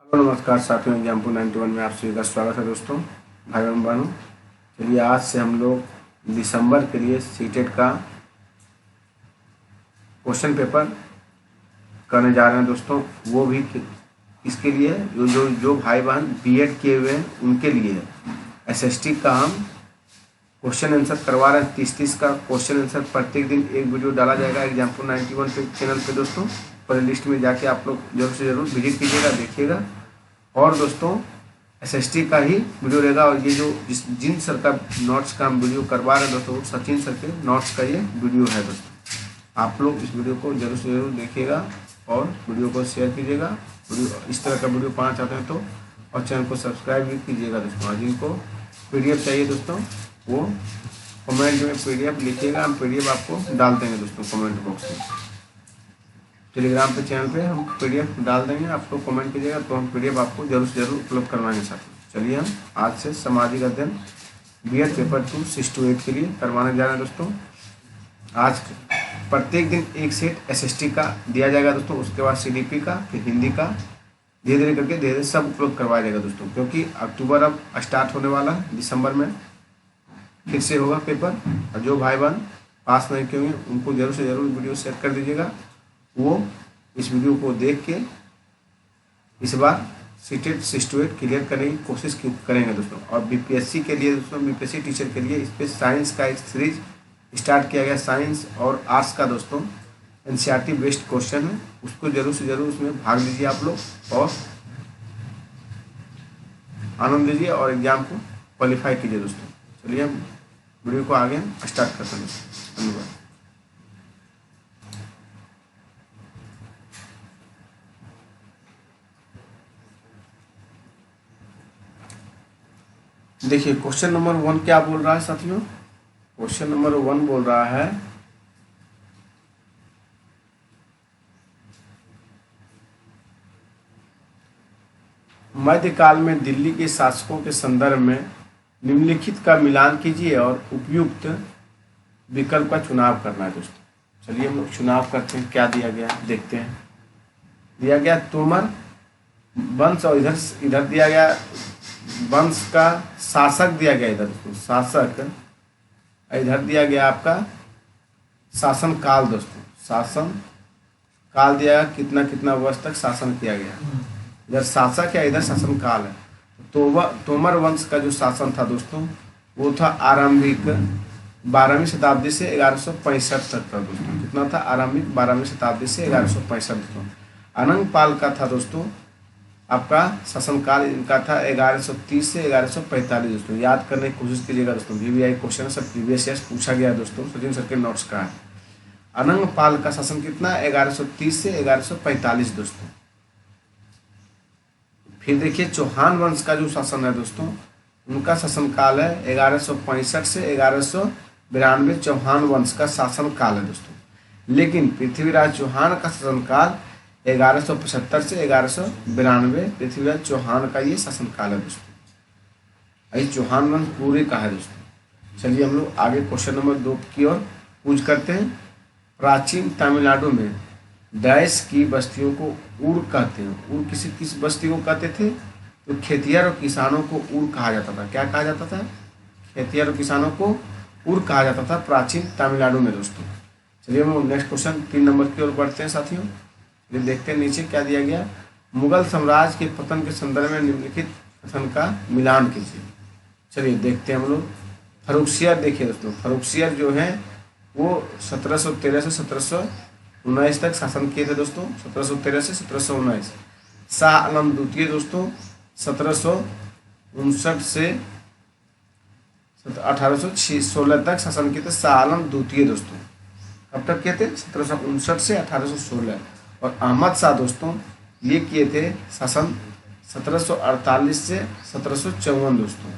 Hello नमस्कार साथियों, example 91 में आप सभी का स्वागत है दोस्तों, भाई बहनों। चलिए आज से हम लोग दिसंबर के लिए सीटेट का क्वेश्चन पेपर करने जा रहे हैं दोस्तों। वो भी इसके लिए जो भाई बहन बीएड किए हुए हैं उनके लिए है। एसएसटी का हम क्वेश्चन आंसर करवा रहे हैं। 30 का क्वेश्चन आंसर प्रत्येक दिन एक वीडियो डाला जाएगा एग्जाम्पल 91 पे चैनल पे दोस्तों। प्ले लिस्ट में जाके आप लोग जरूर से जरूर विजिट कीजिएगा, देखिएगा। और दोस्तों एसएसटी का ही वीडियो रहेगा। और ये जो जिन सर का नोट्स का हम वीडियो करवा रहे हैं दोस्तों, सचिन सर के नोट्स का ये वीडियो है दोस्तों। आप लोग इस वीडियो को जरूर से जरूर देखिएगा और वीडियो को शेयर कीजिएगा। वीडियो इस तरह का वीडियो पाना चाहते हैं तो, और चैनल को सब्सक्राइब भी कीजिएगा दोस्तों। और जिनको पीडीएफ चाहिए दोस्तों वो कमेंट में पीडीएफ लिखिएगा, हम पीडीएफ आपको डाल देंगे दोस्तों कमेंट बॉक्स में। टेलीग्राम पे चैनल पे हम पीडीएफ डाल देंगे, आप लोग कमेंट कीजिएगा तो हम पीडीएफ आपको जरूर से जरूर उपलब्ध करवाएंगे साथियों। चलिए हम आज से सामाजिक अध्ययन बीएड पेपर 2 6 to 8 के लिए करवाने जा रहे हैं दोस्तों। आज प्रत्येक दिन एक सेट एसएसटी का दिया जाएगा दोस्तों, उसके बाद सीडीपी का, फिर हिंदी का, धीरे धीरे करके धीरे सब उपलब्ध करवाया जाएगा दोस्तों। क्योंकि अक्टूबर अब स्टार्ट होने वाला है, दिसंबर में फिर से होगा पेपर। और जो भाई बहन पास नहीं किए होंगे उनको जरूर से जरूर वीडियो शेयर कर दीजिएगा। वो इस वीडियो को देख के इस बार सीटेट 6 to 8 क्लियर करने की कोशिश करेंगे दोस्तों। और बीपीएससी के लिए दोस्तों, बीपीएससी टीचर के लिए इस पर साइंस का एक सीरीज स्टार्ट किया गया, साइंस और आर्ट्स का दोस्तों एनसीईआरटी बेस्ड क्वेश्चन है। उसको जरूर से जरूर उसमें भाग लीजिए आप लोग और आनंद लीजिए और एग्जाम को क्वालिफाई कीजिए दोस्तों। चलिए हम वीडियो को आगे स्टार्ट करते हैं दोस्तों। धन्यवाद। देखिए क्वेश्चन नंबर 1 क्या बोल रहा है साथियों। क्वेश्चन नंबर 1 बोल रहा है मध्यकाल में दिल्ली के शासकों के संदर्भ में निम्नलिखित का मिलान कीजिए और उपयुक्त विकल्प का चुनाव करना है दोस्तों। चलिए हम लोग चुनाव करते हैं, क्या दिया गया देखते हैं। दिया गया तोमर वंश, और इधर दिया गया वंश का शासक दिया गया, इधर दोस्तों शासक, इधर दिया गया आपका शासन काल दोस्तों। शासन काल दिया गया, कितना कितना वर्ष तक शासन किया गया। इधर शासक है, इधर शासन काल है। तोमर वंश का जो शासन था दोस्तों वो था आरंभिक 12वीं शताब्दी से 1165 तक था दोस्तों। कितना था? आरंभिक 12वीं शताब्दी से 1165 दोस्तों। अनंग पाल का था दोस्तों आपका शासनकाल, इनका था 1130 से 1145 दोस्तों। याद करने की कोशिश कीजिएगा दोस्तों, VVI क्वेश्चन सब प्रीवियस ईयर पूछा गया है दोस्तों, सचिन सर के नोट्स का है। अनंग पाल का शासन कितना? 1130 से 1145 दोस्तों। फिर देखिए चौहान वंश का जो शासन है दोस्तों, उनका शासनकाल है 1165 से 1192। चौहान वंश का शासन काल है दोस्तों। लेकिन पृथ्वीराज चौहान का शासनकाल 1175 से 1192। पृथ्वीराज चौहान का ये शासनकाल है दोस्तों। ये चौहान वंश पूरे का है दोस्तों। चलिए हम लोग आगे क्वेश्चन नंबर 2 की ओर पूछ करते हैं। प्राचीन तमिलनाडु में डैश की बस्तियों को उड़ कहते हैं। उड़ किस बस्ती को कहते थे? तो खेतिहर और किसानों को उड़ कहा जाता था। क्या कहा जाता था? खेतिहर और किसानों को उड़ कहा जाता था प्राचीन तमिलनाडु में दोस्तों। चलिए हम लोग नेक्स्ट क्वेश्चन 3 नंबर की ओर बढ़ते हैं साथियों। ये देखते हैं नीचे क्या दिया गया। मुगल साम्राज्य के पतन के संदर्भ में निम्नलिखित कथन का मिलान कीजिए। चलिए देखते हैं हम लोग। फर्रुखसियर देखिए दोस्तों, फर्रुखसियर जो है वो 1713 से 1719 तक शासन किए थे दोस्तों। 1713 से 1719। शाह आलम द्वितीय दोस्तों 1759 से 1816 तक शासन किए थे। शाह आलम द्वितीय दोस्तों कब तक किए थे? 1759 से 1816। और अहमद शाह दोस्तों ये किए थे शासन 1748 से 1754 दोस्तों।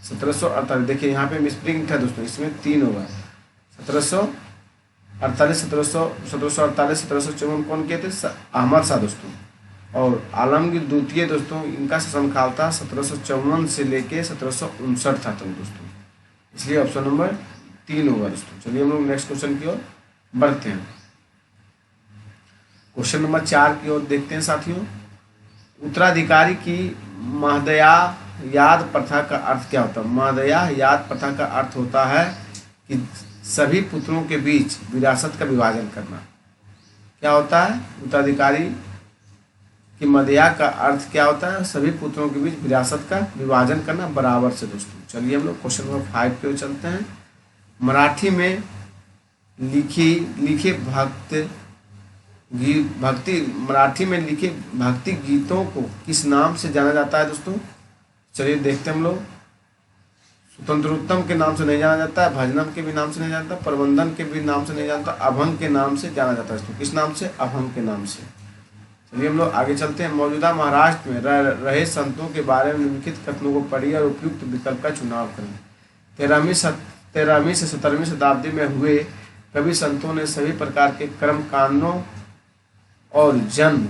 1748 देखिए यहाँ पे मिसप्रिंट है दोस्तों, इसमें 3 होगा। 1748 1754 कौन किए थे? अहमद शाह दोस्तों। और आलमगीर द्वितीय दोस्तों इनका शासनकाल था 1754 से लेके 1759 था दोस्तों। इसलिए ऑप्शन नंबर 3 होगा दोस्तों। चलिए हम लोग नेक्स्ट क्वेश्चन की ओर बढ़ते हैं। क्वेश्चन नंबर 4 की ओर देखते हैं साथियों। उत्तराधिकारी की महदयायाद प्रथा का अर्थ क्या होता है? महदयायाद प्रथा का अर्थ होता है कि सभी पुत्रों के बीच विरासत का विभाजन करना। क्या होता है? उत्तराधिकारी की मदया का अर्थ क्या होता है? सभी पुत्रों के बीच विरासत का विभाजन करना बराबर से दोस्तों। चलिए हम लोग क्वेश्चन नंबर 5 की ओर चलते हैं। मराठी में लिखे मराठी में लिखे भक्ति गीतों को किस नाम से जाना जाता है दोस्तों? चलिए देखते हैं हम लोग। स्वतंत्रोत्तम के नाम से नहीं जाना जाता है, भजनम के भी नाम से नहीं जाना जाता, प्रबंधन के भी नाम से नहीं जानता, अभंग के नाम से जाना जाता है दोस्तों। किस नाम से? अभंग के नाम से। चलिए हम लोग आगे चलते हैं। मौजूदा महाराष्ट्र में रहे संतों के बारे में निम्नलिखित कथनों को पढ़िए और उपयुक्त विकल्प का चुनाव करें। 13वीं से 17वीं शताब्दी में हुए कवि संतों ने सभी प्रकार के कर्म कांडों और जन्म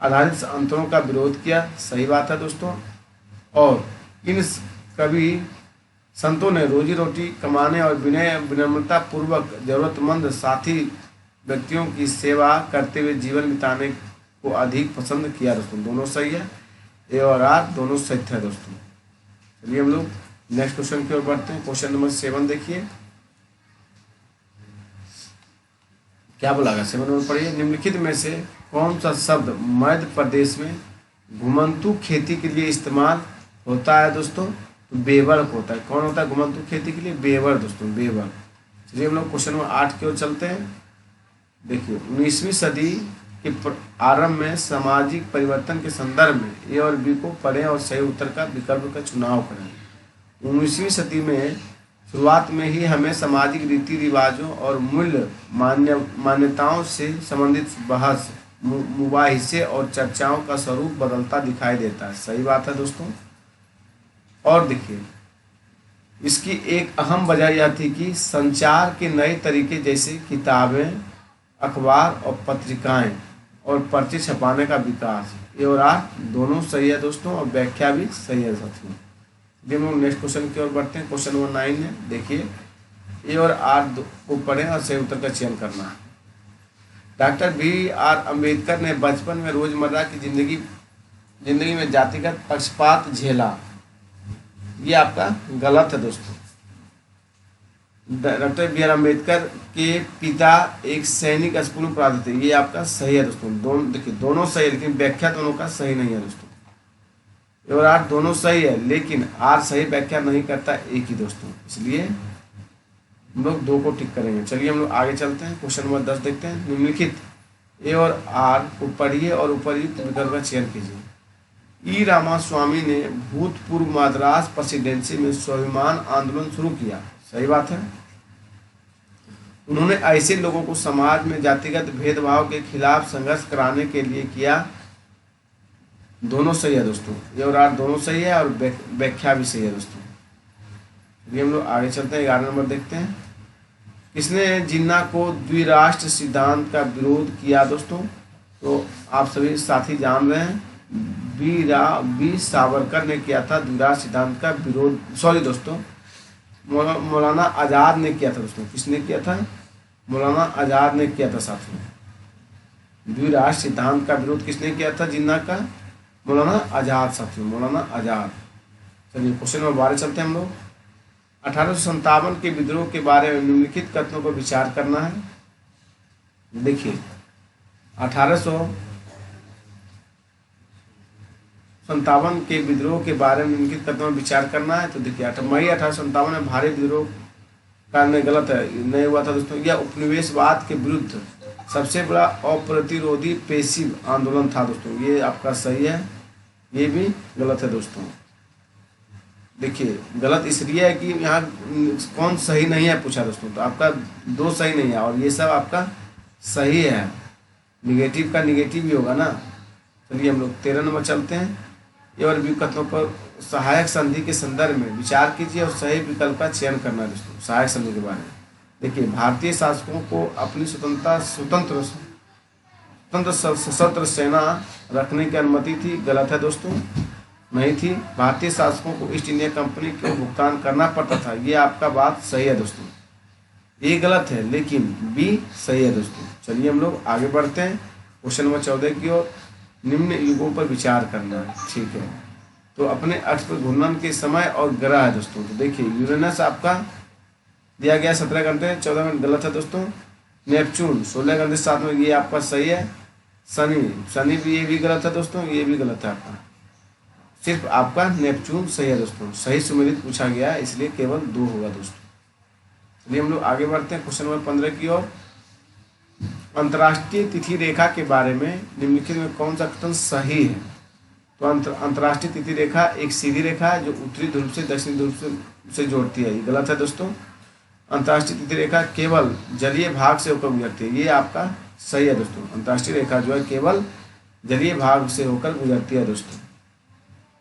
आधारित अंतरों का विरोध किया। सही बात है दोस्तों। और इन कवि संतों ने रोजी रोटी कमाने और विनम्रता पूर्वक जरूरतमंद साथी व्यक्तियों की सेवा करते हुए जीवन बिताने को अधिक पसंद किया दोस्तों। दोनों सही है, ए और आर दोनों सही है दोस्तों। चलिए हम लोग नेक्स्ट क्वेश्चन की ओर बढ़ते हैं। क्वेश्चन नंबर 7 देखिए क्या बोला गया। 7 नंबर पढ़िए। निम्नलिखित में से कौन सा शब्द मध्य प्रदेश में घुमंतू खेती के लिए इस्तेमाल होता है दोस्तों? तो बेवर होता है। कौन होता है घुमंतू खेती के लिए? बेवर दोस्तों, बेवर। चलिए हम लोग क्वेश्चन नंबर 8 की ओर चलते हैं। देखिए 19वीं सदी के आरंभ में सामाजिक परिवर्तन के संदर्भ में ए और बी को पढ़ें और सही उत्तर का विकल्प का चुनाव करें। 19वीं सदी में शुरुआत में ही हमें सामाजिक रीति रिवाजों और मूल्य मान्यताओं से संबंधित बहस, मुबाहिसे और चर्चाओं का स्वरूप बदलता दिखाई देता है। सही बात है दोस्तों। और देखिए इसकी एक अहम वजह यह थी कि संचार के नए तरीके जैसे किताबें, अखबार और पत्रिकाएं और पर्चे छपाने का विकास। ए और आर दोनों सही है दोस्तों और व्याख्या भी सही है साथियों। हम लोग नेक्स्ट क्वेश्चन की ओर बढ़ते हैं। क्वेश्चन नंबर 9 है। देखिए ए और आर को पढ़ें और सही उत्तर का चयन करना है। Doctor B R. अम्बेडकर ने बचपन में रोजमर्रा की जिंदगी में जातिगत पक्षपात झेला। ये आपका गलत है दोस्तों। Doctor B R. अम्बेडकर के पिता एक सैनिक स्कूल में पढ़ाते थे। ये आपका सही है दोस्तों। दोनों देखिए दोनों सही है, लेकिन व्याख्या दोनों का सही नहीं है दोस्तों। और आर दोनों सही है, लेकिन आर सही व्याख्या नहीं करता एक ही दोस्तों, इसलिए हम लोग 2 को टिक करेंगे। चलिए हम लोग आगे चलते हैं। क्वेश्चन नंबर 10 देखते हैं। निम्नलिखित ए और आर को पढ़िए और उपयुक्त विकल्प का चयन कीजिए। ई रामास्वामी ने भूतपूर्व मद्रास प्रेसिडेंसी में स्वाभिमान आंदोलन शुरू किया। सही बात है। उन्होंने ऐसे लोगों को समाज में जातिगत भेदभाव के खिलाफ संघर्ष कराने के लिए किया। दोनों सही है दोस्तों। ये और आर दोनों सही है और व्याख्या भी सही है दोस्तों। ये हम लोग आगे चलते हैं। 11 नंबर देखते हैं। किसने जिन्ना को द्विराष्ट्र सिद्धांत का विरोध किया दोस्तों? तो आप सभी साथी जान रहे हैं, बी सावरकर ने किया था द्विराष्ट्र सिद्धांत का विरोध। सॉरी दोस्तों, मौलाना आज़ाद ने किया था दोस्तों। किसने किया था? मौलाना आज़ाद ने किया था साथियों। द्विराष्ट्र सिद्धांत का विरोध किसने किया था जिन्ना का? मौलाना आज़ाद साथियों, मौलाना आज़ाद। चलिए क्वेश्चन नंबर 12 चलते हैं हम लोग। 1857 के विद्रोह के बारे में निम्नलिखित कथनों पर विचार करना है। देखिए 1857 के विद्रोह के बारे में निम्नलिखित कथनों पर विचार करना है। तो देखिए मई 1857 में भारी विद्रोह करने गलत है, नहीं हुआ था दोस्तों। यह उपनिवेशवाद के विरुद्ध सबसे बड़ा अप्रतिरोधी पेसिव आंदोलन था दोस्तों। ये आपका सही है, ये भी गलत है दोस्तों। देखिए गलत इसलिए है कि यहाँ कौन सही नहीं है पूछा दोस्तों, तो आपका 2 सही नहीं है और ये सब आपका सही है। निगेटिव का निगेटिव ही होगा ना। चलिए हम लोग 13 नंबर चलते हैं। ये और बी कथनों पर सहायक संधि के संदर्भ में विचार कीजिए और सही विकल्प का चयन करना है दोस्तों। सहायक संधि के बारे में देखिए, भारतीय शासकों को अपनी स्वतंत्र सशस्त्र सेना रखने की अनुमति थी। गलत है दोस्तों, नहीं थी। भारतीय शासकों को ईस्ट इंडिया कंपनी को भुगतान करना पड़ता था। ये आपका बात सही है दोस्तों। ये गलत है, लेकिन बी सही है दोस्तों। चलिए हम लोग आगे बढ़ते हैं क्वेश्चन नंबर 14 की ओर। निम्न युगों पर विचार करना है। ठीक है, तो अपने अक्ष पर घूर्णन के समय और ग्रह है दोस्तों। तो देखिए यूरेनस आपका दिया गया 17 घंटे 14 मिनट, गलत है दोस्तों। नेपच्यून 16 घंटे 7 मिनट, ये आपका सही है। शनि भी, ये भी गलत है दोस्तों, ये भी गलत है आपका। सिर्फ आपका नेपच्यून सही है दोस्तों। सही सुमेलित पूछा गया है, इसलिए केवल 2 होगा दोस्तों। चलिए हम लोग आगे बढ़ते हैं क्वेश्चन नंबर 15 की ओर। अंतर्राष्ट्रीय तिथि रेखा के बारे में निम्नलिखित में कौन सा कथन सही है? तो अंतर्राष्ट्रीय तिथि रेखा एक सीधी रेखा है जो उत्तरी ध्रुव से दक्षिणी ध्रुव से जोड़ती है, ये गलत है दोस्तों। अंतर्राष्ट्रीय तिथि रेखा केवल जलीय भाग से होकर गुजरती है, ये आपका सही है दोस्तों। अंतर्राष्ट्रीय रेखा जो है केवल जलीय भाग से होकर गुजरती है दोस्तों।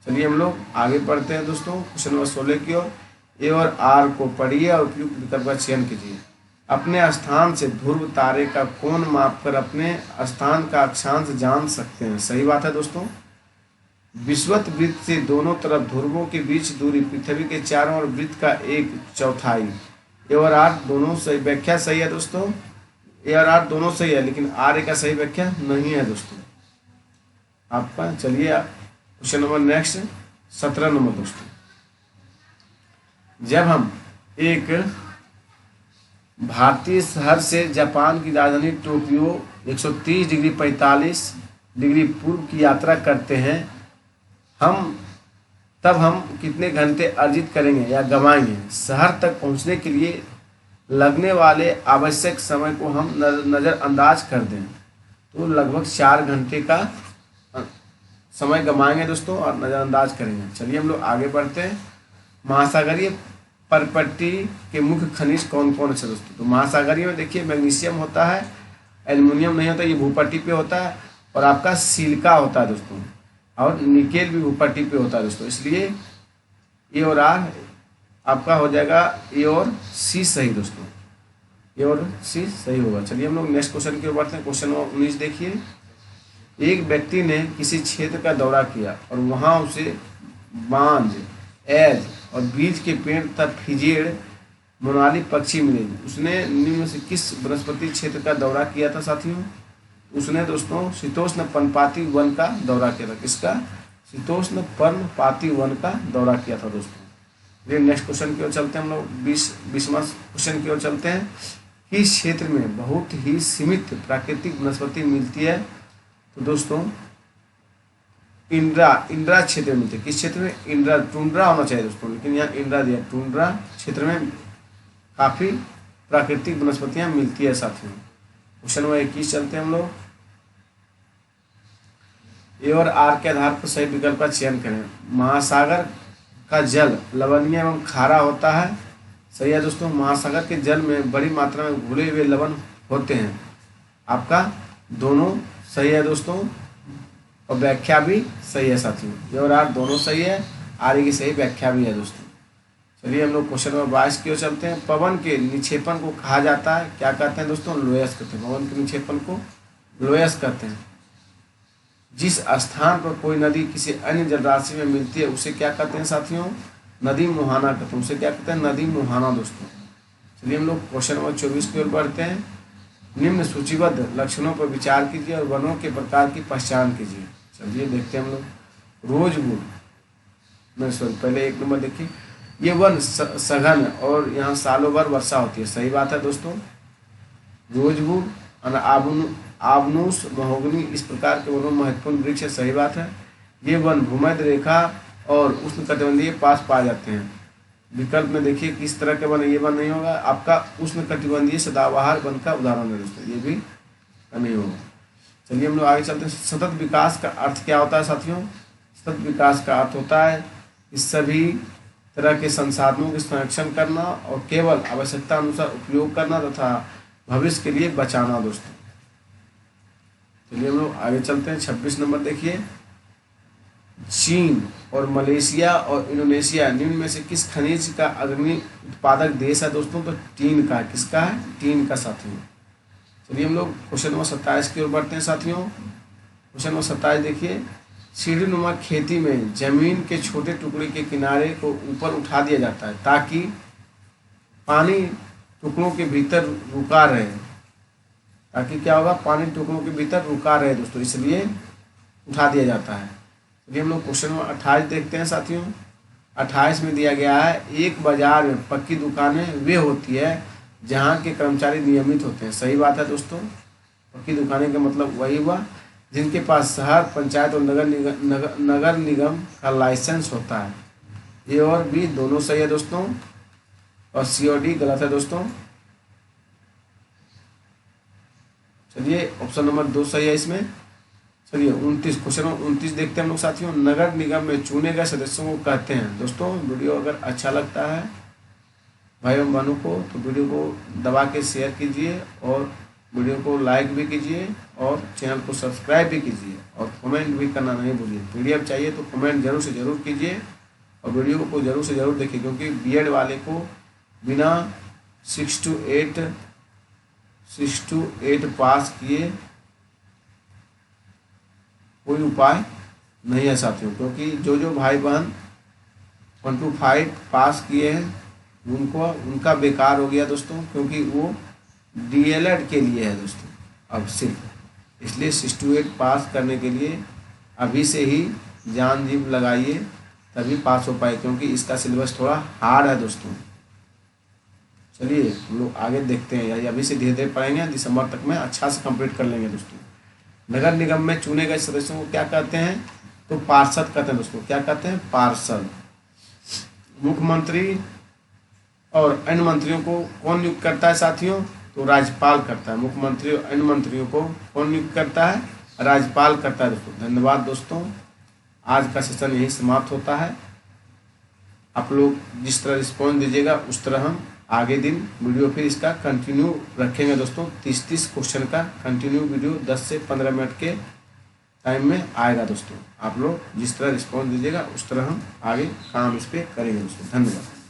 चलिए हम लोग आगे बढ़ते हैं दोस्तों क्वेश्चन नंबर 16 की ओर। ए और आर को पढ़िए और उपयुक्त विकल्प का चयन कीजिए। अपने स्थान से ध्रुव तारे का कोण मापकर अपने स्थान का अक्षांश जान सकते हैं, सही बात है दोस्तों। विषुवत वृत्त से दोनों तरफ ध्रुवों के बीच दूरी पृथ्वी के चारों ओर वृत्त का 1/4। ए और आर दोनों सही, व्याख्या सही है दोस्तों। ए और आर दोनों सही है, लेकिन आर ए का सही व्याख्या नहीं है दोस्तों आपका। चलिए क्वेश्चन नंबर नेक्स्ट 17 नंबर दोस्तों। जब हम एक भारतीय शहर से जापान की राजधानी टोक्यो 130 डिग्री 45 डिग्री पूर्व की यात्रा करते हैं, तब हम कितने घंटे अर्जित करेंगे या गंवाएंगे? शहर तक पहुंचने के लिए लगने वाले आवश्यक समय को हम नज़रअंदाज कर दें तो लगभग 4 घंटे का समय गंवाएंगे दोस्तों और नज़रअंदाज करेंगे। चलिए हम लोग आगे बढ़ते हैं। महासागरीय परपट्टी के मुख्य खनिज कौन कौन से दोस्तों? तो महासागरीय में देखिए मैग्नीशियम होता है, एल्युमिनियम नहीं होता, ये भूपट्टी पे होता है, और आपका सिलिका होता है दोस्तों, और निकेल भी भूपट्टी पे होता है दोस्तों। इसलिए ए और आर आपका हो जाएगा ए और सी सही दोस्तों, ए और सी सही होगा। चलिए हम लोग नेक्स्ट क्वेश्चन की ओर बढ़ते हैं। क्वेश्चन नंबर 19 देखिए। एक व्यक्ति ने किसी क्षेत्र का दौरा किया और वहां उसे बांज, एज और बीज के पेड़ तथा फिजेड़ मोनाली पक्षी मिले। उसने निम्न में से किस वनस्पति क्षेत्र का दौरा किया था साथियों? उसने दोस्तों शीतोष्ण पर्णपाती वन का दौरा किया था। किसका? शीतोष्ण पर्णपाती वन का दौरा किया था दोस्तों। ये नेक्स्ट क्वेश्चन की ओर चलते हैं हम लोग। 20वां क्वेश्चन की ओर चलते हैं। किस क्षेत्र में बहुत ही सीमित प्राकृतिक वनस्पति मिलती है? तो दोस्तों इंद्रा क्षेत्र में मिलती है। किस क्षेत्र में? इंद्रा, टुंड्रा होना चाहिए दोस्तों, लेकिन यहाँ इंद्रा दिया। टुंड्रा क्षेत्र में काफ़ी प्राकृतिक वनस्पतियाँ मिलती है साथियों। क्वेश्चन नंबर 21 चलते हैं हम लोग। ए और आर के आधार पर सही विकल्प का चयन करें। महासागर का जल लवणीय एवं खारा होता है, सही है दोस्तों। महासागर के जल में बड़ी मात्रा में घुले हुए लवण होते हैं, आपका दोनों सही है दोस्तों, और व्याख्या भी सही है साथियों। ए और आर दोनों सही है, आर की सही व्याख्या भी है दोस्तों। चलिए हम लोग क्वेश्चन नंबर 22 की ओर चलते हैं। पवन के निक्षेपण को कहा जाता है, क्या कहते हैं दोस्तों? लोयस कहते हैं। पवन के निक्षेपण को लोयस कहते हैं। जिस स्थान पर कोई नदी किसी अन्य जलराशि में मिलती है उसे क्या कहते हैं साथियों? नदी मुहाना कहते हैं। उसे क्या कहते हैं? नदी मुहाना दोस्तों। चलिए हम लोग क्वेश्चन नंबर 24 की ओर बढ़ते हैं। निम्न सूचीबद्ध लक्षणों पर विचार कीजिए और वनों के प्रकार की पहचान कीजिए। चलिए देखते हैं हम लोग। रोजवुड, पहले 1 नंबर देखिए। ये वन सघन और यहाँ सालों भर वर्षा होती है, सही बात है दोस्तों। रोजवुड, आबनूस, महोगनी, इस प्रकार के वनों महत्वपूर्ण वृक्ष है, सही बात है। ये वन भूमध्य रेखा और उष्णकटिबंधीय पास पाए जाते हैं। विकल्प में देखिए किस तरह के वन, ये वन नहीं होगा आपका। उष्णकटिबंधीय सदाबहार वन का उदाहरण है दोस्तों, ये भी नहीं होगा। चलिए हम लोग आगे चलते हैं। सतत विकास का अर्थ क्या होता है साथियों? सतत विकास का अर्थ होता है इस सभी तरह के संसाधनों के संरक्षण करना और केवल आवश्यकता अनुसार उपयोग करना तथा भविष्य के लिए बचाना दोस्तों। चलिए हम लोग आगे चलते हैं। 26 नंबर देखिए। चीन और मलेशिया और इंडोनेशिया निम्न में से किस खनिज का अग्रणी उत्पादक देश है दोस्तों? तो टीन का। किसका है? टीन का साथियों। चलिए हम लोग क्वेश्चन नंबर 27 की ओर बढ़ते हैं साथियों। क्वेश्चन नंबर 27 देखिए। सीढ़ीनुमा खेती में जमीन के छोटे टुकड़े के किनारे को ऊपर उठा दिया जाता है ताकि पानी टुकड़ों के भीतर रुका रहे। ताकि क्या होगा? पानी टुकड़ों के भीतर रुका रहे दोस्तों, इसलिए उठा दिया जाता है। चलिए हम लोग क्वेश्चन नंबर 28 देखते हैं साथियों। 28 में दिया गया है, एक बाजार में पक्की दुकानें वे होती है जहाँ के कर्मचारी नियमित होते हैं। सही बात है दोस्तों, पक्की दुकानें का मतलब वही हुआ जिनके पास शहर, पंचायत और नगर निगम का लाइसेंस होता है। ए और बी दोनों सही है दोस्तों, और सी और डी गलत है दोस्तों। चलिए ऑप्शन नंबर 2 सही है इसमें। चलिए 29 क्वेश्चन 29 देखते हैं हम लोग साथियों। नगर निगम में चुने गए सदस्यों को कहते हैं। दोस्तों वीडियो अगर अच्छा लगता है भाई एवं बहनों को तो वीडियो को दबा के शेयर कीजिए, और वीडियो को लाइक भी कीजिए, और चैनल को सब्सक्राइब भी कीजिए, और कमेंट भी करना नहीं भूलिए। पीडीएफ चाहिए तो कमेंट जरूर से ज़रूर कीजिए, और वीडियो को जरूर से ज़रूर देखिए, क्योंकि बीएड वाले को बिना 6 to 8 पास किए कोई उपाय नहीं है साथियों। क्योंकि जो भाई बहन 1 to 5 पास किए हैं उनका बेकार हो गया दोस्तों, क्योंकि वो डीएलएड के लिए है दोस्तों अब सिर्फ। इसलिए 6 to 8 पास करने के लिए अभी से ही जान जीव लगाइए, तभी पास हो पाए, क्योंकि इसका सिलेबस थोड़ा हार्ड है दोस्तों। चलिए हम लोग आगे देखते हैं, या अभी से धीरे धीरे पढ़ेंगे, दिसंबर तक में अच्छा से कंप्लीट कर लेंगे दोस्तों। नगर निगम में चुने गए सदस्यों को क्या कहते हैं? तो पार्षद कहते हैं दोस्तों। क्या कहते हैं? पार्षद। मुख्यमंत्री और अन्य मंत्रियों को कौन नियुक्त करता है साथियों? तो राज्यपाल करता है। मुख्यमंत्री और अन्य मंत्रियों को कौन नियुक्त करता है? राज्यपाल करता है दोस्तों। धन्यवाद दोस्तों, आज का सेशन यही समाप्त होता है। आप लोग जिस तरह रिस्पॉन्स दीजिएगा उस तरह हम आगे दिन वीडियो फिर इसका कंटिन्यू रखेंगे दोस्तों। 30 क्वेश्चन का कंटिन्यू वीडियो 10 से 15 मिनट के टाइम में आएगा दोस्तों। आप लोग जिस तरह रिस्पॉन्स दीजिएगा उस तरह हम आगे काम इस पर करेंगे दोस्तों। धन्यवाद।